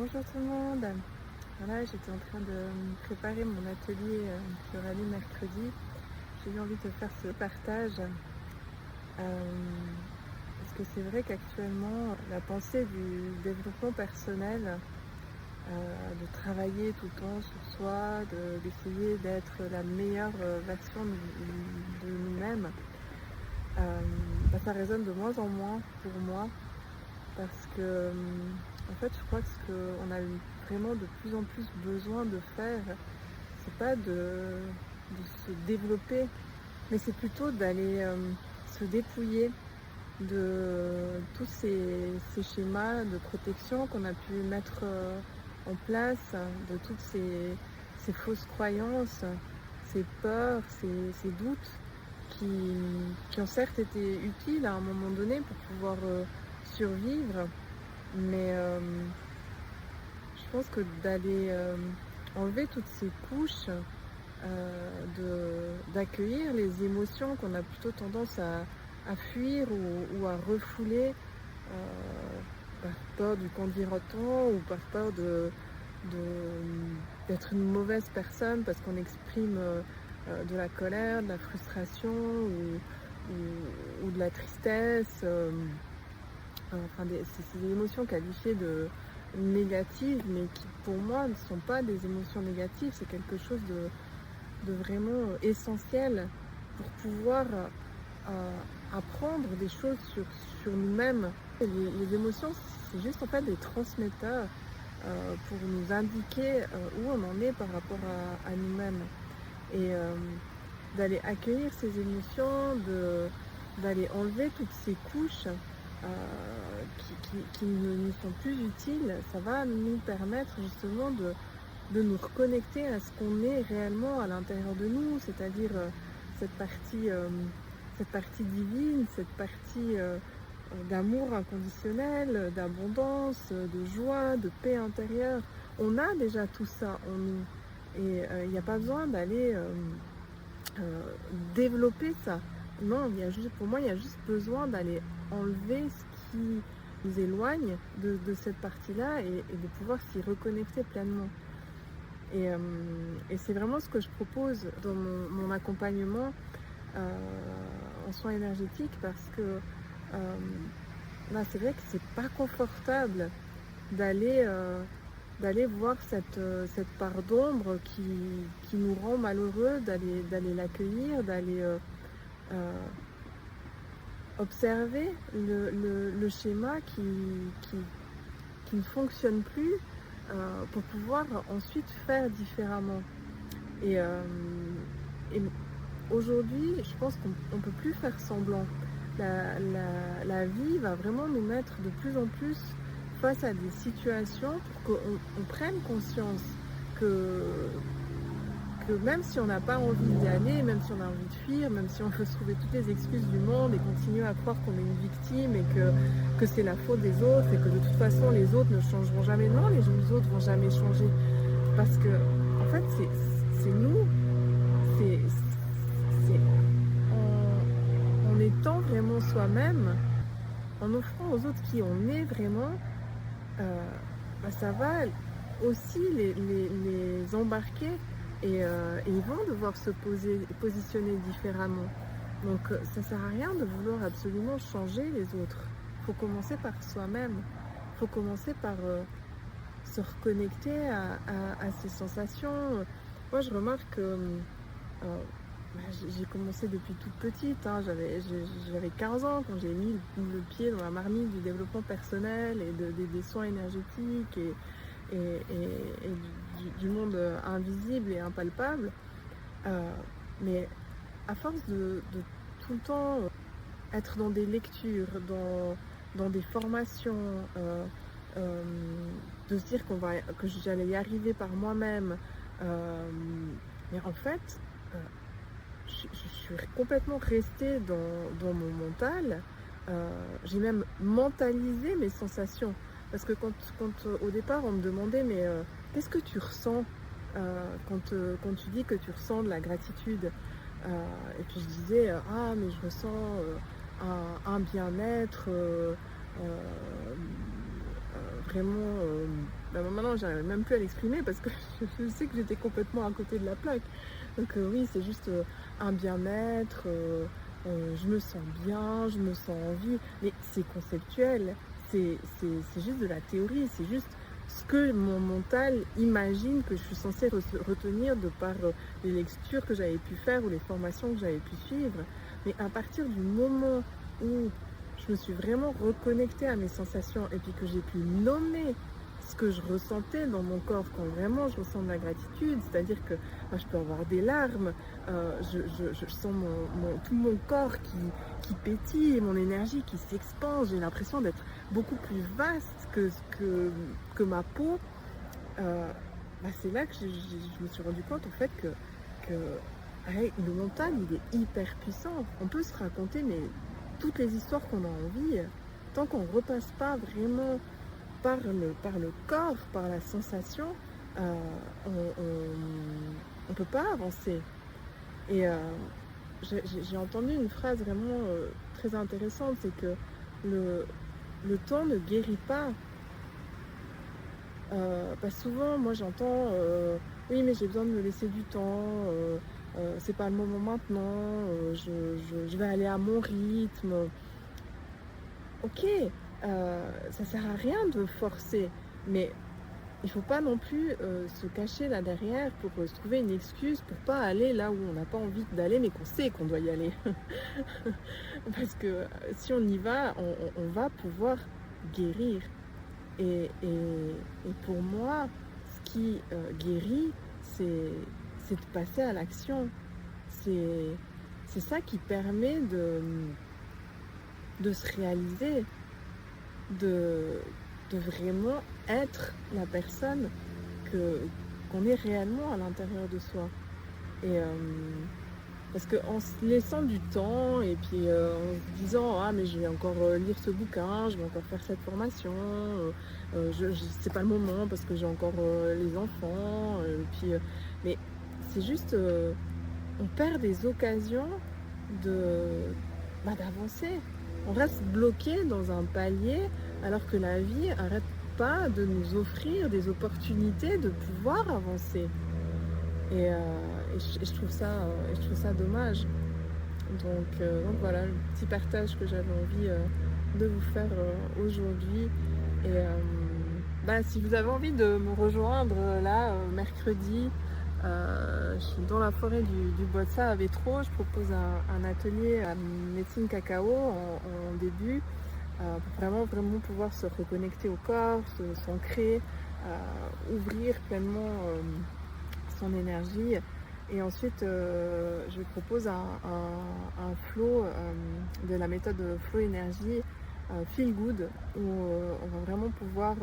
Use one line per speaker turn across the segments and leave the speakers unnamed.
Bonjour tout le monde. Voilà, j'étais en train de préparer mon atelier qui aura lieu mercredi. J'ai eu envie de faire ce partage parce que c'est vrai qu'actuellement, la pensée du développement personnel, de travailler tout le temps sur soi, d'essayer d'être la meilleure version de nous-mêmes, ça résonne de moins en moins pour moi. Parce que, en fait, je crois que ce qu'on a vraiment de plus en plus besoin de faire, c'est pas de se développer, mais c'est plutôt d'aller se dépouiller de tous ces schémas de protection qu'on a pu mettre en place, de toutes ces fausses croyances, ces peurs, ces doutes qui ont certes été utiles à un moment donné pour pouvoir survivre, mais je pense que d'aller enlever toutes ces couches, d'accueillir les émotions qu'on a plutôt tendance à fuir ou à refouler par peur du qu'en ou par peur d'être une mauvaise personne parce qu'on exprime de la colère, de la frustration ou de la tristesse. C'est des émotions qualifiées de négatives, mais qui pour moi ne sont pas des émotions négatives, c'est quelque chose de vraiment essentiel pour pouvoir apprendre des choses sur nous-mêmes. Les émotions, c'est juste en fait des transmetteurs pour nous indiquer où on en est par rapport à nous-mêmes. Et d'aller accueillir ces émotions, d'aller enlever toutes ces couches qui ne nous sont plus utiles, ça va nous permettre justement de nous reconnecter à ce qu'on est réellement à l'intérieur de nous, c'est-à-dire cette partie divine, cette partie d'amour inconditionnel, d'abondance, de joie, de paix intérieure. On a déjà tout ça en nous et il n'y a pas besoin d'aller développer ça. Non, pour moi, il y a juste besoin d'aller enlever ce qui nous éloigne de cette partie-là et de pouvoir s'y reconnecter pleinement. Et c'est vraiment ce que je propose dans mon accompagnement en soins énergétiques parce que c'est vrai que c'est pas confortable d'aller voir cette part d'ombre qui nous rend malheureux, d'aller l'accueillir, d'aller observer le schéma qui ne fonctionne plus pour pouvoir ensuite faire différemment. Et aujourd'hui, je pense qu'on ne peut plus faire semblant. La vie va vraiment nous mettre de plus en plus face à des situations pour qu'on prenne conscience que même si on n'a pas envie d'y aller, même si on a envie de fuir, même si on veut se trouver toutes les excuses du monde et continuer à croire qu'on est une victime et que c'est la faute des autres et que de toute façon les autres ne changeront jamais. Non, les autres vont jamais changer. Parce que, en fait, c'est nous, c'est en étant vraiment soi-même, en offrant aux autres qui on est vraiment, ça va aussi les embarquer et ils vont devoir se positionner différemment. Donc ça sert à rien de vouloir absolument changer les autres. Il faut commencer par soi-même. Il faut commencer par se reconnecter à ces sensations. Moi je remarque que j'ai commencé depuis toute petite, hein. J'avais 15 ans quand j'ai mis le pied dans la marmite du développement personnel et des soins énergétiques et du monde invisible et impalpable. Mais à force de tout le temps être dans des lectures, dans des formations, de se dire que j'allais y arriver par moi-même, mais en fait, je suis complètement restée dans mon mental. J'ai même mentalisé mes sensations. Parce que quand au départ on me demandait mais qu'est-ce que tu ressens quand tu dis que tu ressens de la gratitude, et puis je disais mais je ressens un bien-être vraiment... maintenant, j'arrive même plus à l'exprimer parce que je sais que j'étais complètement à côté de la plaque. Donc oui, c'est juste un bien-être, je me sens bien, je me sens en vie, mais c'est conceptuel, c'est juste de la théorie, c'est juste ce que mon mental imagine que je suis censée retenir de par les lectures que j'avais pu faire ou les formations que j'avais pu suivre. Mais à partir du moment où je me suis vraiment reconnectée à mes sensations et puis que j'ai pu nommer ce que je ressentais dans mon corps quand vraiment je ressens de la gratitude, c'est-à-dire que je peux avoir des larmes, je sens tout mon corps qui pétille, mon énergie qui s'expande, j'ai l'impression d'être beaucoup plus vaste que ma peau. C'est là que je me suis rendu compte en fait que le mental il est hyper puissant. On peut se raconter mais toutes les histoires qu'on a envie, tant qu'on ne repasse pas vraiment par le corps, par la sensation, on ne peut pas avancer. Et j'ai entendu une phrase vraiment très intéressante, c'est que le temps ne guérit pas. Souvent, moi j'entends oui, mais j'ai besoin de me laisser du temps, c'est pas le moment maintenant, je vais aller à mon rythme. Ok, ça sert à rien de forcer, mais il faut pas non plus se cacher là derrière pour se trouver une excuse pour pas aller là où on n'a pas envie d'aller, mais qu'on sait qu'on doit y aller. Parce que si on y va, on va pouvoir guérir. Et pour moi, ce qui guérit, c'est de passer à l'action. C'est ça qui permet de se réaliser, de vraiment être la personne qu'on est réellement à l'intérieur de soi. Et parce qu'en se laissant du temps et puis en se disant ah mais je vais encore lire ce bouquin, je vais encore faire cette formation, c'est pas le moment parce que j'ai encore les enfants, mais c'est juste on perd des occasions d'avancer. On reste bloqué dans un palier alors que la vie n'arrête pas de nous offrir des opportunités de pouvoir avancer. Et je trouve ça dommage. Donc voilà le petit partage que j'avais envie de vous faire aujourd'hui. Et si vous avez envie de me rejoindre là mercredi, je suis dans la forêt du Boitsa à Vétro. Je propose un atelier à médecine cacao en début pour vraiment pouvoir se reconnecter au corps, s'ancrer, ouvrir pleinement son énergie. Et ensuite, je propose un flow de la méthode flow énergie feel good où on va vraiment pouvoir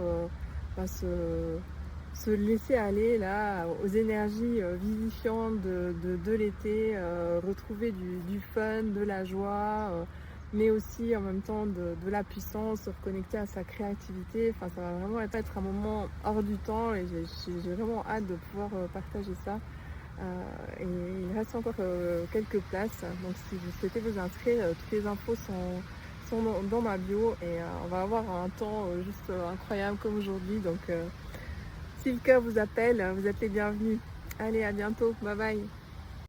se laisser aller là aux énergies vivifiantes de l'été, retrouver du fun, de la joie, mais aussi en même temps de la puissance, se reconnecter à sa créativité. Enfin, ça va vraiment être un moment hors du temps et j'ai vraiment hâte de pouvoir partager ça. Et il reste encore quelques places, donc si vous souhaitez vous inscrire, toutes les infos sont dans ma bio et on va avoir un temps juste incroyable comme aujourd'hui. Donc si le cœur vous appelle, vous êtes les bienvenus. Allez, à bientôt, bye bye.